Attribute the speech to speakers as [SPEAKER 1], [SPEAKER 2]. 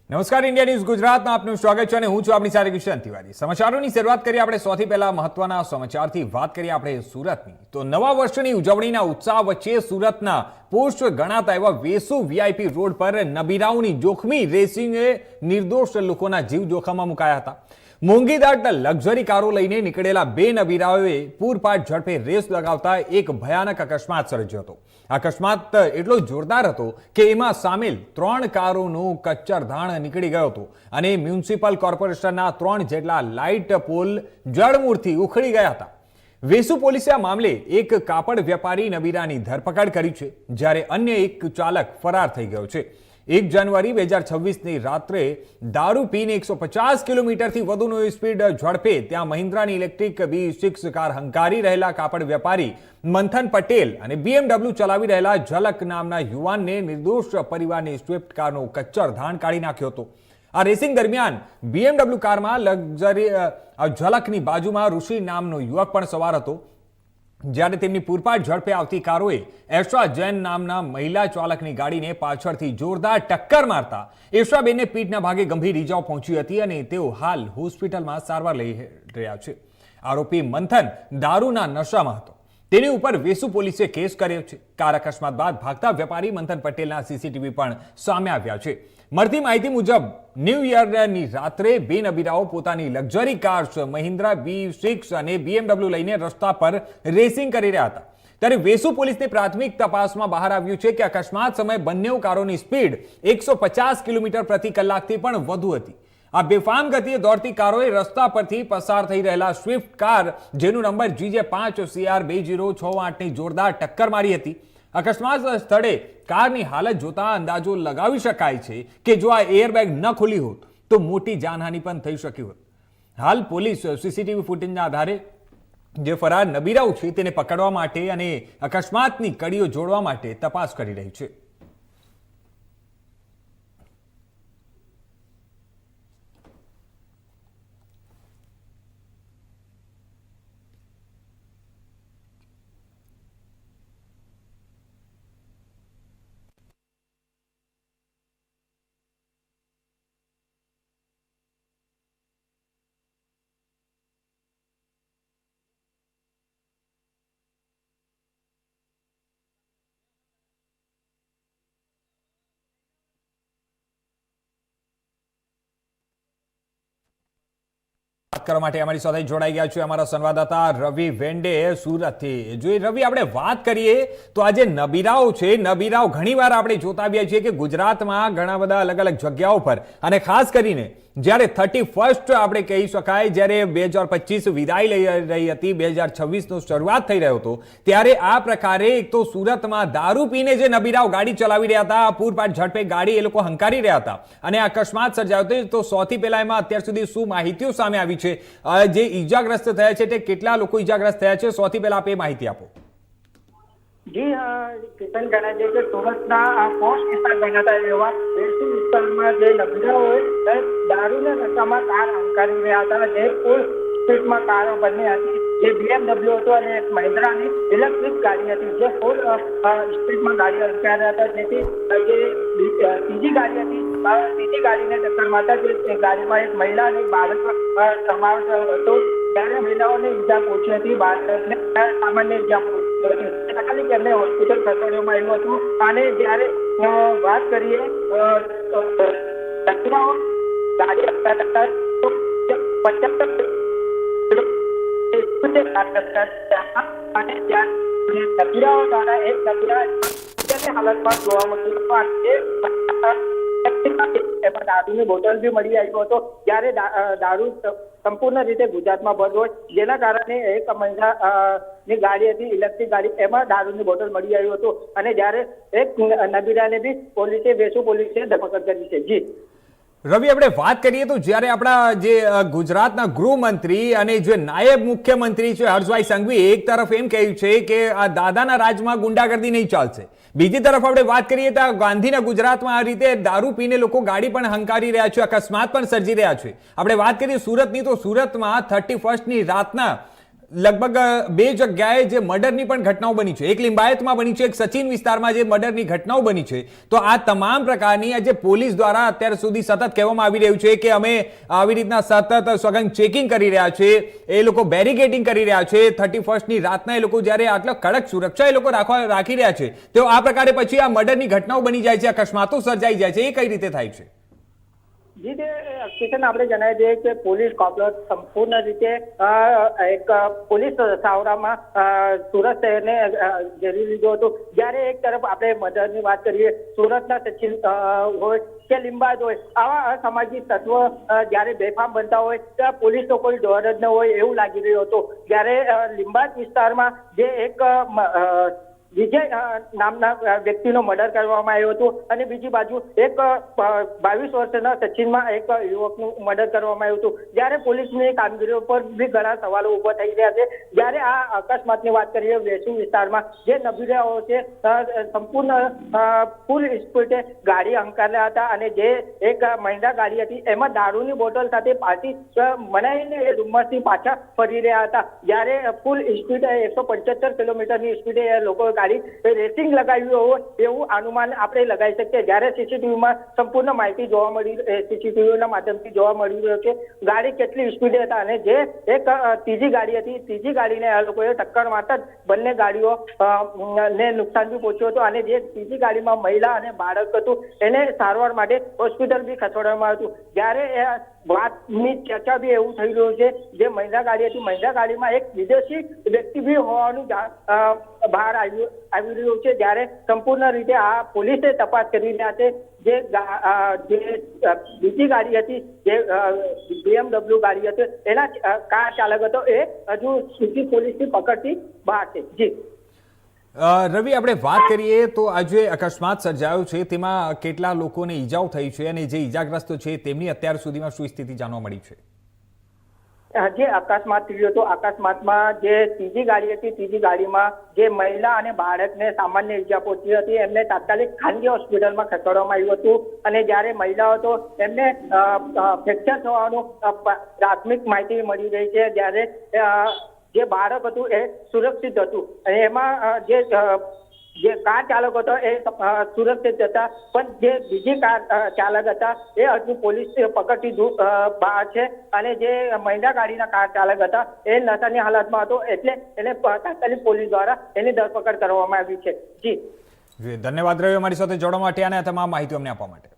[SPEAKER 1] નમસ્કાર, India news ગુજરાતમાં આપનું સ્વાગત છે અને હું છું આપની સાથે કિશન તિવારી। સમાચારોની શરૂઆત કરીએ આપણે સૌથી પહેલા મહત્વના સમાચારથી વાત કરીએ આપણે સુરતની। તો નવા વર્ષની ઉજવણીના ઉત્સાહ વચ્ચે સુરતના પોસ્ટ ગણાતા એવા વેસુ વીઆઈપી રોડ પર નબીરાઓની જોખમી રેસિંગે નિર્દોષ લોકોના જીવ જોખમમાં મુકાયા હતા। મોંઘીદાટ લક્ઝરી કારો લઈને નીકળેલા બે નબીરાઓએ પૂરપાટ ઝડપે રેસ લગાવતા એક ભયાનક અકસ્માત સર્જ્યો હતો। અકસ્માત એટલો જોરદાર હતો કે એમાં સામેલ 3 કારોનો કચ્ચરધાણ નીકળી ગયો હતો અને મ્યુનિસિપલ કોર્પોરેશનના 3 જેટલા લાઇટ પોલ જળમૂળથી ઉખડી ગયા હતા। વેસુ પોલીસે આ મામલે એક કાપડ વેપારી નબીરાની ધરપકડ કરી છે, જ્યારે અન્ય એક ચાલક ફરાર થઈ ગયો છે। 1 જાન્યુઆરી 2026ની રાત્રે દારૂ પીને 150 કિલોમીટરથી વધુની સ્પીડ ઝડપે ત્યાં મહિન્દ્રાની ઇલેક્ટ્રિક B6 કાર હંકારી રહેલા કાપડ વેપારી મંથન પટેલ અને BMW ચલાવી રહેલા ઝલક નામના યુવાનને નિર્દોષ પરિવારની સ્વિફ્ટ કારનો કચ્ચરધાણ કાઢી નાખ્યો હતો। આ રેસિંગ દરમિયાન BMW કારમાં લક્ઝરી ઝલકની બાજુમાં ઋષિ નામનો યુવક પણ સવાર હતો, જ્યારે તેમની પૂરપાટ ઝડપે આવતી કારોએ એશા જૈન નામના મહિલા ચાલકની ગાડીને પાછળથી જોરદાર ટક્કર મારતા એશાબેનને પીઠના ભાગે ગંભીર ઈજાઓ પહોંચી હતી અને તેઓ હાલ હોસ્પિટલમાં સારવાર લઈ રહ્યા છે। આરોપી મંથન દારૂના નશામાં હતો, તેની ઉપર વેસુ પોલીસે કેસ કર્યો છે। કાર અકસ્માત બાદ ભાગતા વેપારી મંથન પટેલના સીસીટીવી પણ સામે આવ્યા છે। મળતી માહિતી મુજબ ન્યૂ યરની રાત્રે બે નબીરાઓ પોતાની લક્ઝરી કાર્સ મહિન્દ્રા B6 અને BMW લઈને રસ્તા પર રેસિંગ કરી રહ્યા હતા, ત્યારે વેસુ પોલીસની પ્રાથમિક તપાસમાં બહાર આવ્યું છે કે અકસ્માત સમયે બંને કારોની સ્પીડ 150 કિલોમીટર પ્રતિ કલાકથી પણ વધુ હતી। આ બેફામ ગતિએ દોડતી કારોએ રસ્તા પરથી પસાર થઈ રહેલા સ્વિફ્ટ કાર, જેનો નંબર GJ5CR 2068ની જોરદાર ટક્કર મારી હતી। અકસ્માત સ્થળે કારની હાલત જોતા અંદાજો લગાવી શકાય છે કે જો આ એરબેગ ન ખુલી હોત તો મોટી જાનહાનિ પણ થઈ શકી હોત। હાલ પોલીસ સીસીટીવી ફૂટેજના આધારે જે ફરાર નબીરાઓ છે તેને પકડવા માટે અને અકસ્માતની કડીઓ જોડવા માટે તપાસ કરી રહી છે। કરવા માટે અમારી સાથે જોડાઈ ગયા છે અમારા સંવાદદાતા રવિ વેંડે સુરતથી। જો રવિ, આપણે વાત કરીએ તો આ જે નબીરાઓ છે, નબીરાઓ ઘણીવાર આપણે જોતા આવ્યા છીએ કે ગુજરાતમાં ઘણા બધા અલગ અલગ જગ્યાઓ પર, અને ખાસ કરીને જ્યારે 31st આપણે કહી શકાય, જ્યારે 2025 વિદાય લઈ રહી હતી, 2026નો શરૂઆત થઈ રહ્યો હતો, ત્યારે આ પ્રકારે એક તો સુરતમાં દારૂ પીને જે નબીરાઓ ગાડી ચલાવી રહ્યા હતા, પૂરપાટ ઝડપે ગાડી એ લોકો હંકારી રહ્યા હતા અને અકસ્માત સર્જાયો હતો। તો સૌથી પહેલા એમાં અત્યાર સુધી શું માહિતીઓ સામે આવી છે, જે ઈજાગ્રસ્ત થયા છે તે કેટલા લોકો ઈજાગ્રસ્ત થયા છે, સૌથી પહેલા આપ એ માહિતી આપો।
[SPEAKER 2] જી હા કિશન, ગણાય છે કે સુરતના આ પોસ્ટ વિસ્તાર ગણાતા એવા વેસુ વિસ્તારમાં જે નબીરાઓ હોય દારૂના નશામાં કાર હંકારી રહ્યા હતા, જે ફૂલ સ્પીડમાં કારો બંને હતી, જે BMW હતો અને એક મહિન્દ્રાની ઇલેક્ટ્રિક ગાડી હતી, જે ફૂલ સ્પીડમાં ગાડી હંકારી હતા, જેથી જે ત્રીજી ગાડી હતી ત્રીજી ગાડીને ટક્કર મારતા જે ગાડીમાં એક મહિલા અને બાળક સમાવેશ હતો, ત્યારે મહિલાઓને ઈજા પહોંચી હતી, બાળકને સામાન્ય ઈજા પહોંચી હતી, એમને હોસ્પિટલ ખસેડવામાં આવ્યું હતું। અને જ્યારે વાત કરીએ ગાડી 75 અને ત્યાં નબીરાઓ દ્વારા એક નબીરા હાલતમાં જોવા મળતું, એમાં દારૂની બોટલ બી મળી આવ્યો હતો, જ્યારે દારૂ સંપૂર્ણ રીતે ગુજરાતમાં બંધ હોય, જેના કારણે એક મહિલાની ગાડી હતી ઇલેક્ટ્રિક ગાડી, એમાં દારૂની બોટલ મળી આવ્યું હતું અને જ્યારે એક નબીરાને બી વેસુ પોલીસે ધરપકડ કરી છે। જી
[SPEAKER 1] રવિ, આપણે વાત કરીએ તો જ્યારે આપણા જે ગુજરાતના ગૃહમંત્રી અને જે નાયબ મુખ્યમંત્રી છે હર્ષભાઈ સંઘવી એક તરફ એમ કહ્યું છે કે આ દાદાના રાજમાં ગુંડાગર્દી નહીં ચાલશે, બીજી તરફ આપણે વાત કરીએ તો ગાંધીના ગુજરાતમાં આ રીતે દારૂ પીને લોકો ગાડી પણ હંકારી રહ્યા છે, અકસ્માત પણ સર્જી રહ્યા છે। આપણે વાત કરીએ સુરતની, તો સુરતમાં 31st ની રાતના લગભગ 2 જગ્યાએ જે મર્ડરની પણ ઘટનાઓ બની છે, એક લિંબાયતમાં બની છે, એક સચિન વિસ્તારમાં જે મર્ડરની ઘટનાઓ બની છે, તો આ તમામ પ્રકારની જે પોલીસ દ્વારા અત્યાર સુધી સતત કહેવામાં આવી રહ્યું છે કે અમે આવી રીતના સતત સઘન ચેકિંગ કરી રહ્યા છે, એ લોકો બેરિકેડિંગ કરી રહ્યા છે, 31st રાતના એ લોકો જ્યારે આટલા કડક સુરક્ષા એ લોકો રાખી રહ્યા છે, તો આ પ્રકારે પછી આ મર્ડરની ઘટનાઓ બની જાય છે, અકસ્માતો સર્જાઈ જાય છે, એ કઈ રીતે થાય છે?
[SPEAKER 2] જી કિશન, આપણે જણાવી દઈએ કે પોલીસ કોમ્પ્લેક્સ સંપૂર્ણ રીતે એક પોલીસ સાવરામાં સુરત શહેરને ઘેરી લીધું હતું. જ્યારે એક તરફ આપણે મર્ડરની વાત કરીએ, સુરતના સચિન હોય કે લિંબાયત હોય, આવા અસામાજિક તત્વો જ્યારે બેફામ બનતા હોય ત્યારે પોલીસનો કોઈ ડર જ ન હોય એવું લાગી રહ્યું હતું. જ્યારે લિંબાયત વિસ્તારમાં જે એક વિજય નામના વ્યક્તિનો મર્ડર કરવામાં આવ્યો હતો અને બીજી બાજુ એક 22 વર્ષના સચિનમાં એક યુવકનું મર્ડર કરવામાં આવ્યું હતું. જ્યારે પોલીસની કામગીરી પર બી ઘણા સવાલો ઉભા થઈ રહ્યા છે. જ્યારે આ અકસ્માતની વાત કરીએ, વેસુ વિસ્તારમાં જે નબીરાઓ છે સંપૂર્ણ ફૂલ સ્પીડે ગાડી હંકાર્યા હતા અને જે એક મહિન્દ્રા ગાડી હતી એમાં દારૂની બોટલ સાથે પાછી મનાઈને એ ડુમ્મસથી પાછા ફરી રહ્યા હતા. જ્યારે ફૂલ સ્પીડ 175 કિલોમીટરની સ્પીડે લોકો ગાડી રેસિંગ લગાવ્યું હોય એવું અનુમાન આપણે લગાવી શકીએ. જ્યારે સીસીટીવીમાં સંપૂર્ણ માહિતી જોવા મળી, સીસીટીવીના માધ્યમથી જોવા મળી રહ્યો છે ગાડી કેટલી સ્પીડે હતા અને જે એક ત્રીજી ગાડી હતી, ત્રીજી ગાડીને આ લોકોએ ટક્કર મારતા જ બંને ગાડીઓ ને નુકસાન બી પહોંચ્યું હતું અને જે ત્રીજી ગાડીમાં મહિલા અને બાળક હતું એને સારવાર માટે હોસ્પિટલ બી ખસેડવામાં આવ્યું હતું. જ્યારે વાતની ચર્ચા બી એવું થઈ રહ્યું છે, જે મહિન્દ્રા ગાડી હતી, મહિન્દ્રા ગાડીમાં એક વિદેશી વ્યક્તિ બી હોવાનું બહાર આવી રહ્યું છે. જ્યારે સંપૂર્ણ રીતે આ પોલીસે તપાસ કરી રહ્યા છે. જે બીજી ગાડી હતી, જે BMW ગાડી હતી, એના કાર ચાલક હતો એ હજુ સુધી પોલીસની પકડથી બહાર છે. જી
[SPEAKER 1] રવિ, આપણે વાત કરીએ તો આજે અકસ્માત સર્જાયો છે તેમાં કેટલા લોકોને ઈજાઓ થઈ છે અને જે ઈજાગ્રસ્તો છે તેમની અત્યાર સુધીમાં શું સ્થિતિ જાણવા મળી છે?
[SPEAKER 2] જે અકસ્માત થયો હતો, અકસ્માતમાં જે ત્રીજી ગાડી હતી, ત્રીજી ગાડીમાં જે મહિલા અને બાળકને સામાન્ય ઈજા પહોંચી હતી એમને તાત્કાલિક ખાનગી હોસ્પિટલમાં ખસેડવામાં આવ્યું હતું અને જ્યારે મહિલાઓ હતો એમને ફ્રેક્ચર થવાનું પ્રાથમિક માહિતી મળી રહી છે. જ્યારે જે બાળક હતું એ સુરક્ષિત હતું અને એમાં જે કાર ચાલક હતો એ સુરક્ષિત હતા, પણ જે બીજી કાર ચાલક હતા એ હજુ પોલીસ પકડથી બહાર છે અને જે મહિન્દ્રા ગાડીના કાર ચાલક હતા એ નશાની હાલતમાં હતો, એટલે એને તાત્કાલિક પોલીસ દ્વારા એની ધરપકડ કરવામાં આવી છે. જી
[SPEAKER 1] ધન્યવાદ રહ્યો અમારી સાથે જોડવા માટે અને આ તમામ માહિતી અમને આપવા માટે.